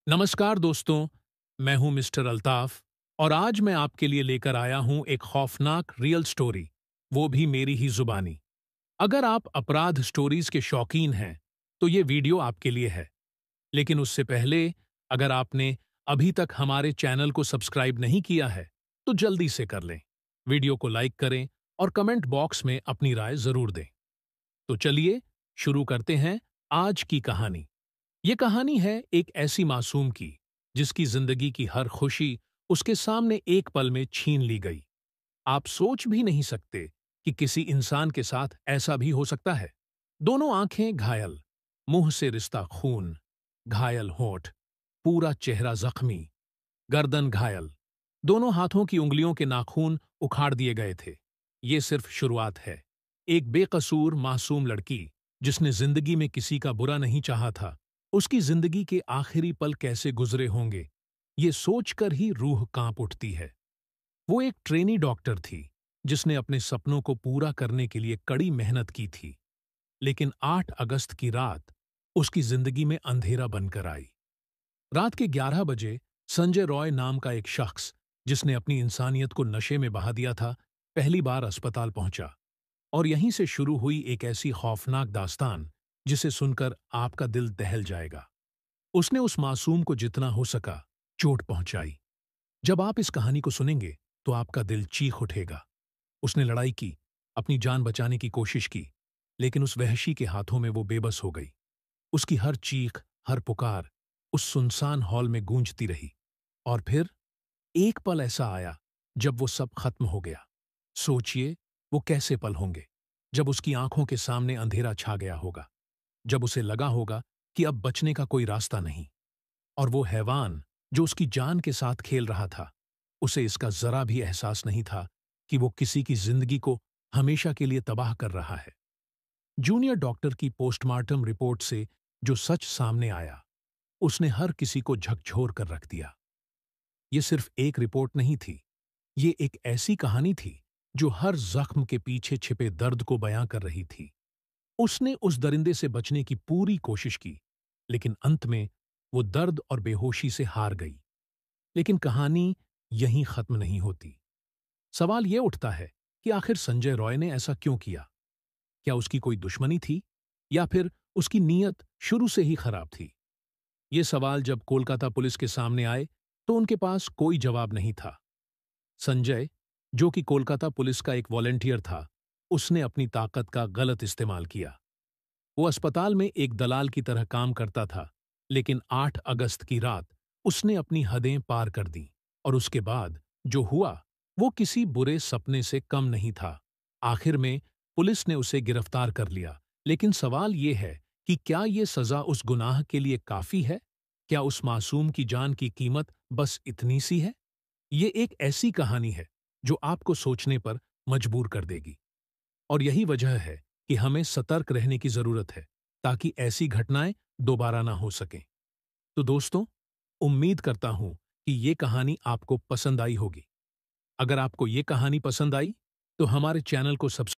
नमस्कार दोस्तों, मैं हूं मिस्टर अल्ताफ और आज मैं आपके लिए लेकर आया हूं एक खौफनाक रियल स्टोरी, वो भी मेरी ही जुबानी। अगर आप अपराध स्टोरीज के शौकीन हैं, तो ये वीडियो आपके लिए है। लेकिन उससे पहले, अगर आपने अभी तक हमारे चैनल को सब्सक्राइब नहीं किया है, तो जल्दी से कर लें। वीडियो को लाइक करें और कमेंट बॉक्स में अपनी राय जरूर दें। तो चलिए, शुरू करते हैं आज की कहानी। ये कहानी है एक ऐसी मासूम की जिसकी जिंदगी की हर खुशी उसके सामने एक पल में छीन ली गई। आप सोच भी नहीं सकते कि किसी इंसान के साथ ऐसा भी हो सकता है। दोनों आंखें घायल, मुंह से रिश्ता खून, घायल होठ, पूरा चेहरा जख्मी, गर्दन घायल, दोनों हाथों की उंगलियों के नाखून उखाड़ दिए गए थे। ये सिर्फ शुरुआत है। एक बेकसूर मासूम लड़की जिसने जिंदगी में किसी का बुरा नहीं चाहा था, उसकी जिंदगी के आखिरी पल कैसे गुजरे होंगे, ये सोचकर ही रूह कांप उठती है। वो एक ट्रेनी डॉक्टर थी जिसने अपने सपनों को पूरा करने के लिए कड़ी मेहनत की थी। लेकिन 8 अगस्त की रात उसकी जिंदगी में अंधेरा बनकर आई। रात के 11 बजे संजय रॉय नाम का एक शख्स, जिसने अपनी इंसानियत को नशे में बहा दिया था, पहली बार अस्पताल पहुंचा। और यहीं से शुरू हुई एक ऐसी खौफनाक दास्तान जिसे सुनकर आपका दिल दहल जाएगा। उसने उस मासूम को जितना हो सका चोट पहुंचाई। जब आप इस कहानी को सुनेंगे तो आपका दिल चीख उठेगा। उसने लड़ाई की, अपनी जान बचाने की कोशिश की, लेकिन उस वहशी के हाथों में वो बेबस हो गई। उसकी हर चीख, हर पुकार उस सुनसान हॉल में गूंजती रही। और फिर एक पल ऐसा आया जब वो सब खत्म हो गया। सोचिए, वो कैसे पल होंगे जब उसकी आंखों के सामने अंधेरा छा गया होगा, जब उसे लगा होगा कि अब बचने का कोई रास्ता नहीं। और वो हैवान जो उसकी जान के साथ खेल रहा था, उसे इसका जरा भी एहसास नहीं था कि वो किसी की जिंदगी को हमेशा के लिए तबाह कर रहा है। जूनियर डॉक्टर की पोस्टमार्टम रिपोर्ट से जो सच सामने आया, उसने हर किसी को झकझोर कर रख दिया। ये सिर्फ एक रिपोर्ट नहीं थी, ये एक ऐसी कहानी थी जो हर जख्म के पीछे छिपे दर्द को बयां कर रही थी। उसने उस दरिंदे से बचने की पूरी कोशिश की, लेकिन अंत में वो दर्द और बेहोशी से हार गई। लेकिन कहानी यहीं खत्म नहीं होती। सवाल ये उठता है कि आखिर संजय रॉय ने ऐसा क्यों किया? क्या उसकी कोई दुश्मनी थी, या फिर उसकी नीयत शुरू से ही खराब थी? ये सवाल जब कोलकाता पुलिस के सामने आए, तो उनके पास कोई जवाब नहीं था। संजय, जो कि कोलकाता पुलिस का एक वॉलंटियर था, उसने अपनी ताकत का गलत इस्तेमाल किया। वो अस्पताल में एक दलाल की तरह काम करता था, लेकिन 8 अगस्त की रात उसने अपनी हदें पार कर दी। और उसके बाद जो हुआ, वो किसी बुरे सपने से कम नहीं था। आखिर में पुलिस ने उसे गिरफ्तार कर लिया, लेकिन सवाल ये है कि क्या ये सजा उस गुनाह के लिए काफी है? क्या उस मासूम की जान की कीमत बस इतनी सी है? ये एक ऐसी कहानी है जो आपको सोचने पर मजबूर कर देगी। और यही वजह है कि हमें सतर्क रहने की जरूरत है, ताकि ऐसी घटनाएं दोबारा ना हो सकें। तो दोस्तों, उम्मीद करता हूं कि ये कहानी आपको पसंद आई होगी। अगर आपको ये कहानी पसंद आई, तो हमारे चैनल को सब्सक्राइब